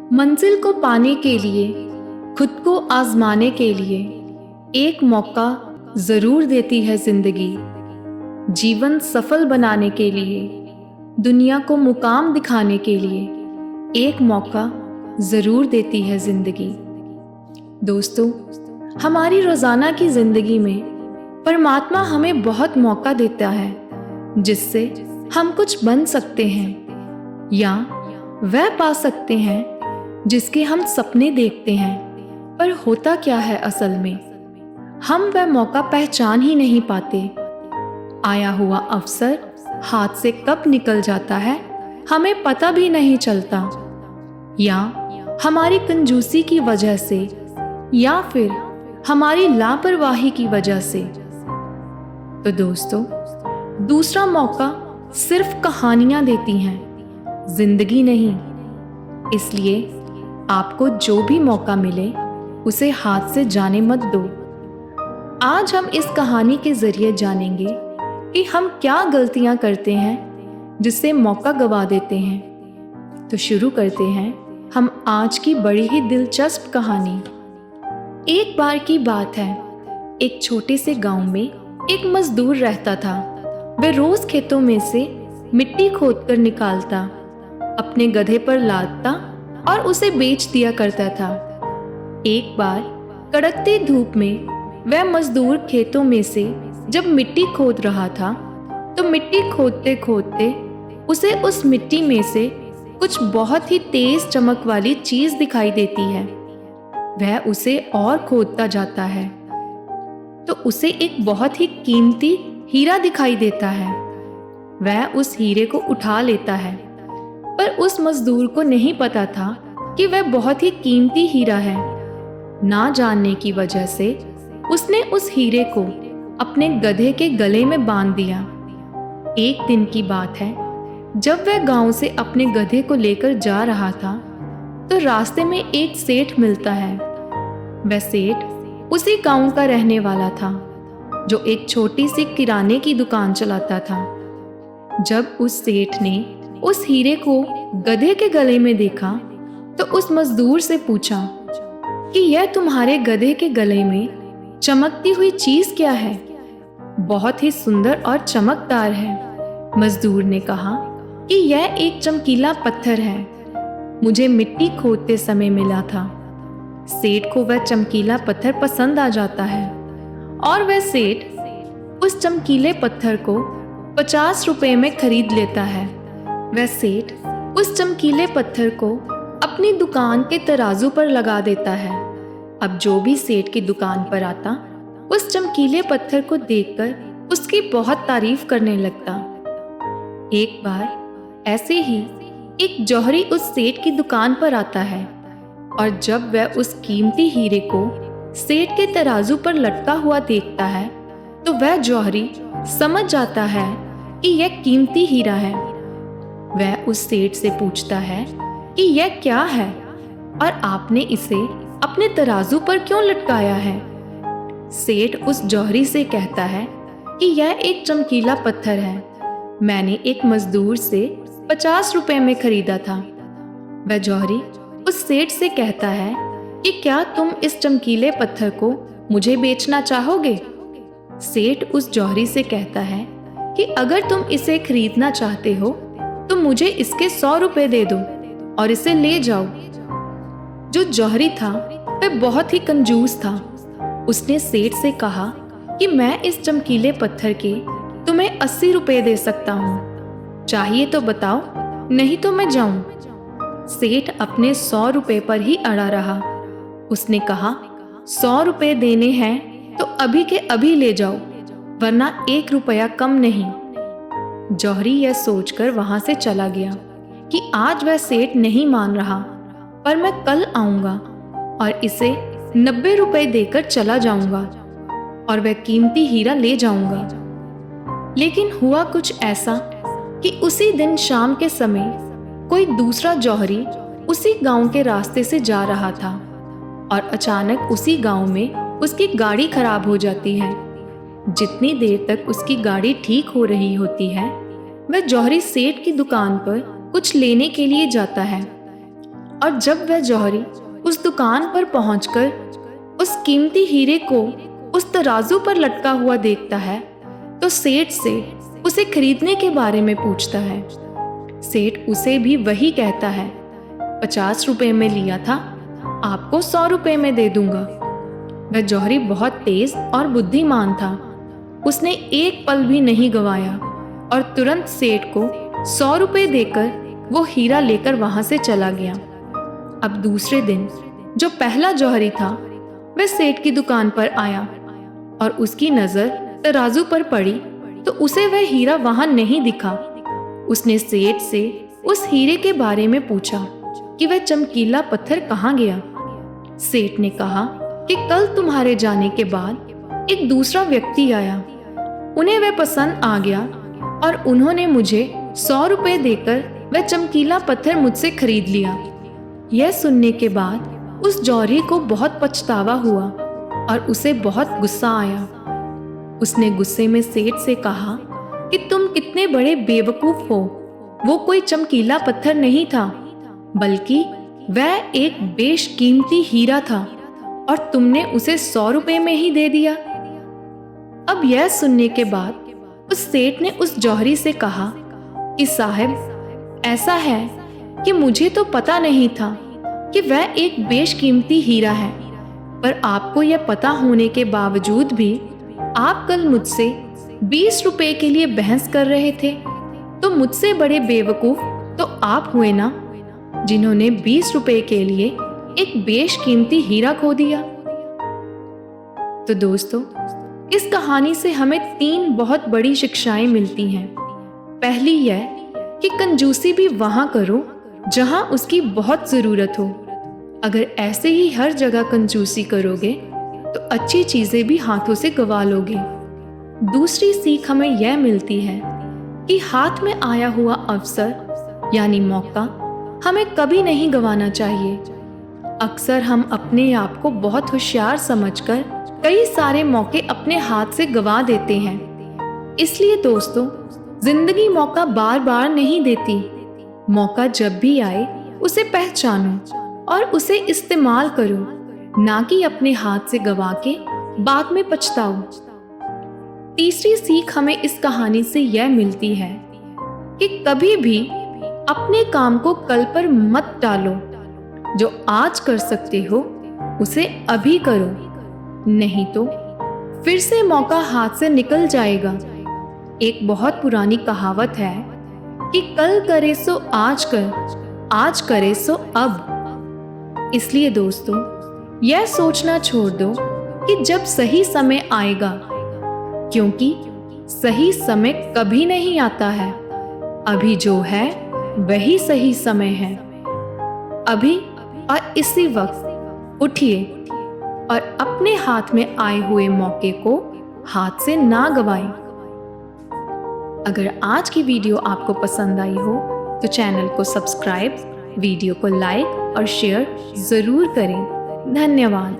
मंजिल को पाने के लिए, खुद को आजमाने के लिए एक मौका ज़रूर देती है ज़िंदगी। जीवन सफल बनाने के लिए, दुनिया को मुकाम दिखाने के लिए एक मौका ज़रूर देती है ज़िंदगी। दोस्तों, हमारी रोज़ाना की ज़िंदगी में परमात्मा हमें बहुत मौका देता है जिससे हम कुछ बन सकते हैं या वह पा सकते हैं जिसके हम सपने देखते हैं। पर होता क्या है असल में, हम वह मौका पहचान ही नहीं पाते। आया हुआ अवसर हाथ से कब निकल जाता है हमें पता भी नहीं चलता, या हमारी कंजूसी की वजह से या फिर हमारी लापरवाही की वजह से। तो दोस्तों, दूसरा मौका सिर्फ कहानियां देती हैं, जिंदगी नहीं। इसलिए आपको जो भी मौका मिले उसे हाथ से जाने मत दो। आज हम इस कहानी के जरिए जानेंगे कि हम क्या गलतियां करते हैं जिससे मौका गवा देते हैं। तो शुरू करते हैं हम आज की बड़ी ही दिलचस्प कहानी। एक बार की बात है, एक छोटे से गांव में एक मजदूर रहता था। वह रोज खेतों में से मिट्टी खोदकर निकालता, अपने गधे पर लादता और उसे बेच दिया करता था। एक बार कड़कती धूप में वह मजदूर खेतों में से जब मिट्टी खोद रहा था तो मिट्टी खोदते खोदते उसे उस मिट्टी में से कुछ बहुत ही तेज चमक वाली चीज दिखाई देती है। वह उसे और खोदता जाता है तो उसे एक बहुत ही कीमती हीरा दिखाई देता है। वह उस हीरे को उठा लेता है, पर उस मजदूर को नहीं पता था कि वह बहुत ही कीमती हीरा है। ना जानने की वजह से उसने उस हीरे को अपने गधे के गले में बांध दिया। एक दिन की बात है, जब वह गांव से अपने गधे को लेकर जा रहा था तो रास्ते में एक सेठ मिलता है। वह सेठ उसी गांव का रहने वाला था जो एक छोटी सी किराने की दुकान चलाता था। जब उस सेठ ने उस हीरे को गधे के गले में देखा तो उस मजदूर से पूछा कि यह तुम्हारे गधे के गले में चमकती हुई चीज क्या है? बहुत ही सुंदर और चमकदार है। मजदूर ने कहा कि यह एक चमकीला पत्थर है, मुझे मिट्टी खोदते समय मिला था। सेठ को वह चमकीला पत्थर पसंद आ जाता है और वह सेठ उस चमकीले पत्थर को 50 रुपए में खरीद लेता है। वह सेठ उस चमकीले पत्थर को अपनी दुकान के तराजू पर लगा देता है। अब जो भी सेठ की दुकान पर आता उस चमकीले पत्थर को देखकर उसकी बहुत तारीफ करने लगता। एक बार ऐसे ही एक जौहरी उस सेठ की दुकान पर आता है और जब वह उस कीमती हीरे को सेठ के तराजू पर लटका हुआ देखता है तो वह जौहरी समझ जाता है कि यह कीमती हीरा है। वह उस सेठ से पूछता है कि यह क्या है और आपने इसे अपने तराजू पर क्यों लटकाया है? सेठ उस जौहरी से कहता है कि यह एक चमकीला पत्थर है, मैंने एक मजदूर से 50 रुपए में खरीदा था। वह जौहरी उस सेठ से कहता है कि क्या तुम इस चमकीले पत्थर को मुझे बेचना चाहोगे? सेठ उस जौहरी से कहता है कि अगर तुम इसे खरीदना चाहते हो तो मुझे इसके 100 रुपए दे दो और इसे ले जाओ। जो जौहरी था वह बहुत ही कंजूस था। उसने सेठ से कहा कि मैं इस चमकीले पत्थर के तुम्हें 80 रुपए दे सकता हूँ, चाहिए तो बताओ, नहीं तो मैं जाऊं। सेठ अपने 100 रुपए पर ही अड़ा रहा। उसने कहा 100 रुपए देने हैं तो अभी के अभी ले जाओ, वरना 1 रुपया कम नहीं। जौहरी यह सोचकर वहां से चला गया कि आज वह सेठ नहीं मान रहा, पर मैं कल आऊंगा और इसे 90 रुपए देकर चला जाऊंगा और वह कीमती हीरा ले जाऊंगा। लेकिन हुआ कुछ ऐसा कि उसी दिन शाम के समय कोई दूसरा जौहरी उसी गांव के रास्ते से जा रहा था और अचानक उसी गांव में उसकी गाड़ी खराब हो जाती है। जितनी देर तक उसकी गाड़ी ठीक हो रही होती है वह जौहरी सेठ की दुकान पर कुछ लेने के लिए जाता है और जब वह जौहरी उस दुकान पर पहुंचकर उस कीमती हीरे को उस तराजू पर लटका हुआ देखता है तो सेठ से उसे खरीदने के बारे में पूछता है। सेठ उसे भी वही कहता है, 50 रुपए में लिया था, आपको 100 रुपए में दे दूंगा। वह जौहरी बहुत तेज और बुद्धिमान था। उसने एक पल भी नहीं गवाया और तुरंत सेठ को 100 रुपए देकर वो हीरा लेकर वहां से चला गया। अब दूसरे दिन जो पहला जौहरी था वह सेठ की दुकान पर आया और उसकी नजर तराजू पर पड़ी तो उसे वह हीरा वहां नहीं दिखा। उसने सेठ से उस हीरे के बारे में पूछा कि वह चमकीला पत्थर कहाँ गया। सेठ ने कहा कि कल तुम्हारे जाने के बाद एक दूसरा व्यक्ति आया, उन्हें वह पसंद आ गया और उन्होंने मुझे 100 रुपए देकर वह चमकीला पत्थर मुझसे खरीद लिया। यह सुनने के बाद उस जौहरी को बहुत पछतावा हुआ और उसे बहुत गुस्सा आया। उसने गुस्से में सेठ से कहा कि तुम कितने बड़े बेवकूफ हो, वो कोई चमकीला पत्थर नहीं था बल्कि वह एक बेशकीमती हीरा था और तुमने उसे 100 रुपए में ही दे दिया। अब यह सुनने के बाद उस सेठ ने उस जौहरी से कहा कि साहब, ऐसा है कि मुझे तो पता नहीं था कि वह एक बेशकीमती हीरा है, पर आपको यह पता होने के बावजूद भी आप कल मुझसे 20 रुपए के लिए बहस कर रहे थे, तो मुझसे बड़े बेवकूफ तो आप हुए ना, जिन्होंने 20 रुपए के लिए एक बेशकीमती हीरा खो दिया। तो दोस्तों, इस कहानी से हमें 3 बहुत बड़ी शिक्षाएं मिलती हैं। पहली यह कि कंजूसी भी वहां करो जहां उसकी बहुत जरूरत हो। अगर ऐसे ही हर जगह कंजूसी करोगे तो अच्छी चीजें भी हाथों से गवा लोगे। दूसरी सीख हमें यह मिलती है कि हाथ में आया हुआ अवसर यानी मौका हमें कभी नहीं गंवाना चाहिए। अक्सर हम अपने आप को बहुत होशियार समझकर कई सारे मौके अपने हाथ से गंवा देते हैं। इसलिए दोस्तों, जिंदगी मौका बार बार नहीं देती। मौका जब भी आए उसे पहचानो और उसे इस्तेमाल करो, ना कि अपने हाथ से गंवा के बाद में पछताओ। तीसरी सीख हमें इस कहानी से यह मिलती है कि कभी भी अपने काम को कल पर मत टालो। जो आज कर सकते हो उसे अभी करो, नहीं तो फिर से मौका हाथ से निकल जाएगा। एक बहुत पुरानी कहावत है कि कल करे सो आज कर, आज करे सो अब। इसलिए दोस्तों, यह सोचना छोड़ दो कि जब सही समय आएगा, क्योंकि सही समय कभी नहीं आता है। अभी जो है वही सही समय है। अभी और इसी वक्त उठिए और अपने हाथ में आए हुए मौके को हाथ से ना गवाएं। अगर आज की वीडियो आपको पसंद आई हो तो चैनल को सब्सक्राइब, वीडियो को लाइक और शेयर जरूर करें। धन्यवाद।